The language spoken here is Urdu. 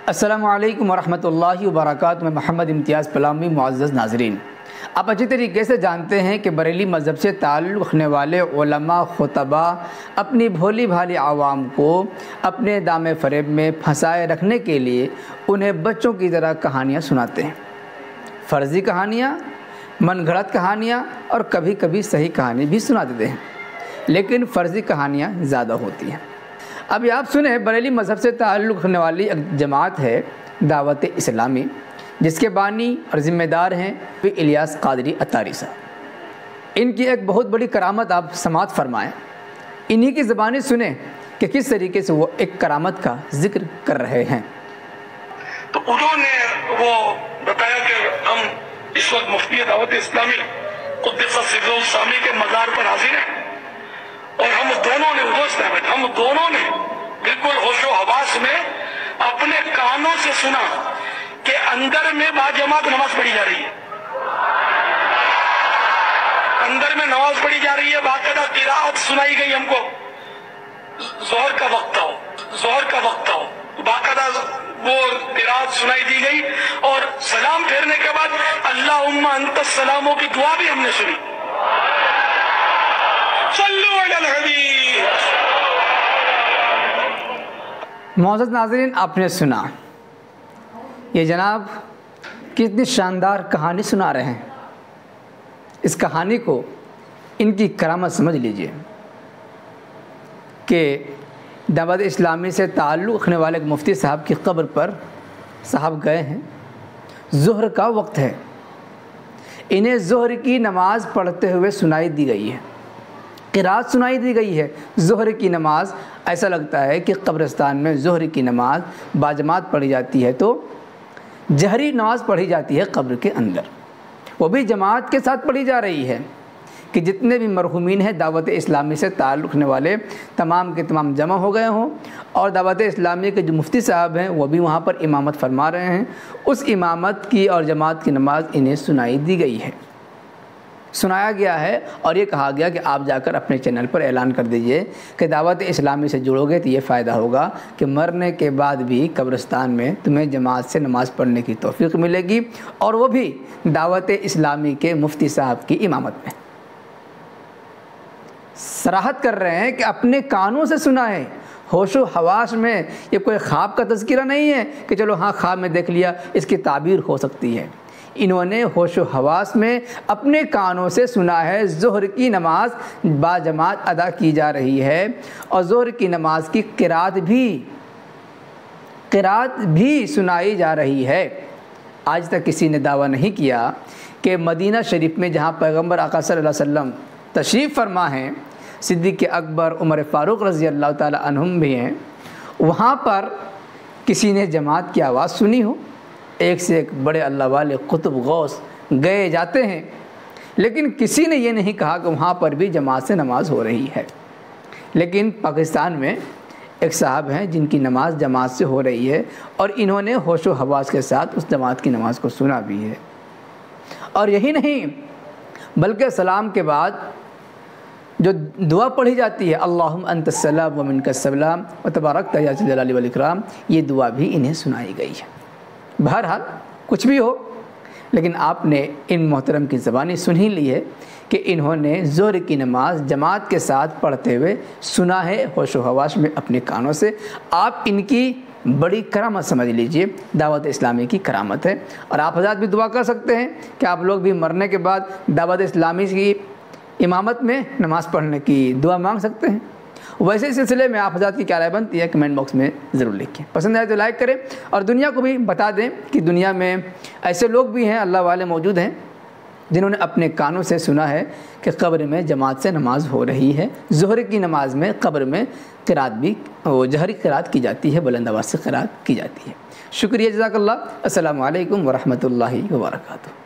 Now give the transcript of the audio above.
السلام علیکم ورحمۃ اللہ وبرکاتہ۔ میں محمد امتیاز پلامی۔ معزز ناظرین، آپ اچھی طریقے سے جانتے ہیں کہ بریلی مذہب سے تعلق رکھنے والے علماء خطبہ اپنی بھولی بھالی عوام کو اپنے دام فریب میں پھنسائے رکھنے کے لیے انہیں بچوں کی طرح کہانیاں سناتے ہیں، فرضی کہانیاں، من گھڑت کہانیاں، اور کبھی کبھی صحیح کہانی بھی سنا دیتے ہیں، لیکن فرضی کہانیاں زیادہ ہوتی ہیں۔ ابھی آپ سنیں، بریلی مذہب سے تعلق رکھنے والی ایک جماعت ہے دعوت اسلامی، جس کے بانی اور ذمہ دار ہیں الیاس قادری اتاری صاحب۔ ان کی ایک بہت بڑی کرامت آپ سماعت فرمائیں، انہی کی زبانی سنیں کہ کس طریقے سے وہ ایک کرامت کا ذکر کر رہے ہیں۔ تو انہوں نے وہ بتایا کہ ہم اس وقت مفتی دعوت اسلامی قدس سرہ السامی کے مزار پر حاضر ہیں، اور ہم دونوں نے بالکل ہوش و حواس میں اپنے کانوں سے سنا کہ اندر میں باجماعت نماز پڑھی جا رہی ہے، اندر میں نماز پڑھی جا رہی ہے، باقاعدہ قرات سنائی گئی ہم کو، ظہر کا وقت ہو باقاعدہ وہ قرات سنائی دی گئی، اور سلام پھیرنے کے بعد اللہم انت السلاموں کی دعا بھی ہم نے سنی۔ صلو علی الحبیب۔ معزز ناظرین، آپ نے سنا یہ جناب کتنی شاندار کہانی سنا رہے ہیں۔ اس کہانی کو ان کی کرامت سمجھ لیجئے کہ دعوت اسلامی سے تعلق رکھنے والے ایک مفتی صاحب کی قبر پر صاحب گئے ہیں، ظہر کا وقت ہے، انہیں ظہر کی نماز پڑھتے ہوئے سنائی دی گئی ہے، قرات سنائی دی گئی ہے۔ ظہر کی نماز، ایسا لگتا ہے کہ قبرستان میں ظہر کی نماز باجماعت پڑھی جاتی ہے تو جہری نماز پڑھی جاتی ہے قبر کے اندر، وہ بھی جماعت کے ساتھ پڑھی جا رہی ہے کہ جتنے بھی مرحومین ہیں دعوت اسلامی سے تعلق رکھنے والے تمام کے تمام جمع ہو گئے ہوں، اور دعوت اسلامی کے جو مفتی صاحب ہیں وہ بھی وہاں پر امامت فرما رہے ہیں، اس امامت کی اور جماعت کی نماز انہیں سنائی دی گئی ہے، سنایا گیا ہے، اور یہ کہا گیا کہ آپ جا کر اپنے چینل پر اعلان کر دیجئے کہ دعوت اسلامی سے جڑو گے تو یہ فائدہ ہوگا کہ مرنے کے بعد بھی قبرستان میں تمہیں جماعت سے نماز پڑھنے کی توفیق ملے گی، اور وہ بھی دعوت اسلامی کے مفتی صاحب کی امامت میں۔ صراحت کر رہے ہیں کہ اپنے کانوں سے سنا ہے، ہوش و حواس میں، یہ کوئی خواب کا تذکرہ نہیں ہے کہ چلو ہاں خواب میں دیکھ لیا، اس کی تعبیر ہو سکتی ہے۔ انہوں نے ہوش و حواس میں اپنے کانوں سے سنا ہے ظہر کی نماز باجماعت ادا کی جا رہی ہے، اور ظہر کی نماز کی قرات بھی سنائی جا رہی ہے۔ آج تک کسی نے دعویٰ نہیں کیا کہ مدینہ شریف میں جہاں پیغمبر آقا صلی اللہ علیہ وسلم تشریف فرما ہیں، صدیق اکبر، عمر فاروق رضی اللہ تعالی عنہم بھی ہیں، وہاں پر کسی نے جماعت کی آواز سنی ہو۔ ایک سے ایک بڑے اللہ والے قطب غوث گئے جاتے ہیں، لیکن کسی نے یہ نہیں کہا کہ وہاں پر بھی جماعت سے نماز ہو رہی ہے۔ لیکن پاکستان میں ایک صاحب ہیں جن کی نماز جماعت سے ہو رہی ہے، اور انہوں نے ہوش و حواس کے ساتھ اس جماعت کی نماز کو سنا بھی ہے، اور یہی نہیں بلکہ سلام کے بعد جو دعا پڑھی جاتی ہے اللہم انت السلام ومنک السلام وتبارکت یا ذا الجلال والاکرام، یہ دعا بھی انہیں سنائی گئی ہے۔ بہرحال کچھ بھی ہو، لیکن آپ نے ان محترم کی زبانی سن ہی لی ہے کہ انہوں نے ظہر کی نماز جماعت کے ساتھ پڑھتے ہوئے سنا ہے ہوش و حواس میں اپنے کانوں سے۔ آپ ان کی بڑی کرامت سمجھ لیجئے، دعوت اسلامی کی کرامت ہے، اور آپ حضرات بھی دعا کر سکتے ہیں کہ آپ لوگ بھی مرنے کے بعد دعوت اسلامی کی امامت میں نماز پڑھنے کی دعا مانگ سکتے ہیں۔ ویسے اس سلسلے میں آپ حضرات کی کیا رائے بنتی ہے کمنٹ باکس میں ضرور لکھیں، پسند آئے تو لائک کریں، اور دنیا کو بھی بتا دیں کہ دنیا میں ایسے لوگ بھی ہیں، اللہ والے موجود ہیں، جنہوں نے اپنے کانوں سے سنا ہے کہ قبر میں جماعت سے نماز ہو رہی ہے۔ ظہر کی نماز میں قبر میں قرات بھی جہری قرات کی جاتی ہے، بلند آواز سے قرات کی جاتی ہے۔ شکریہ، جزاک اللہ۔ السلام علیکم ورحمۃ اللہ وبرکاتہ۔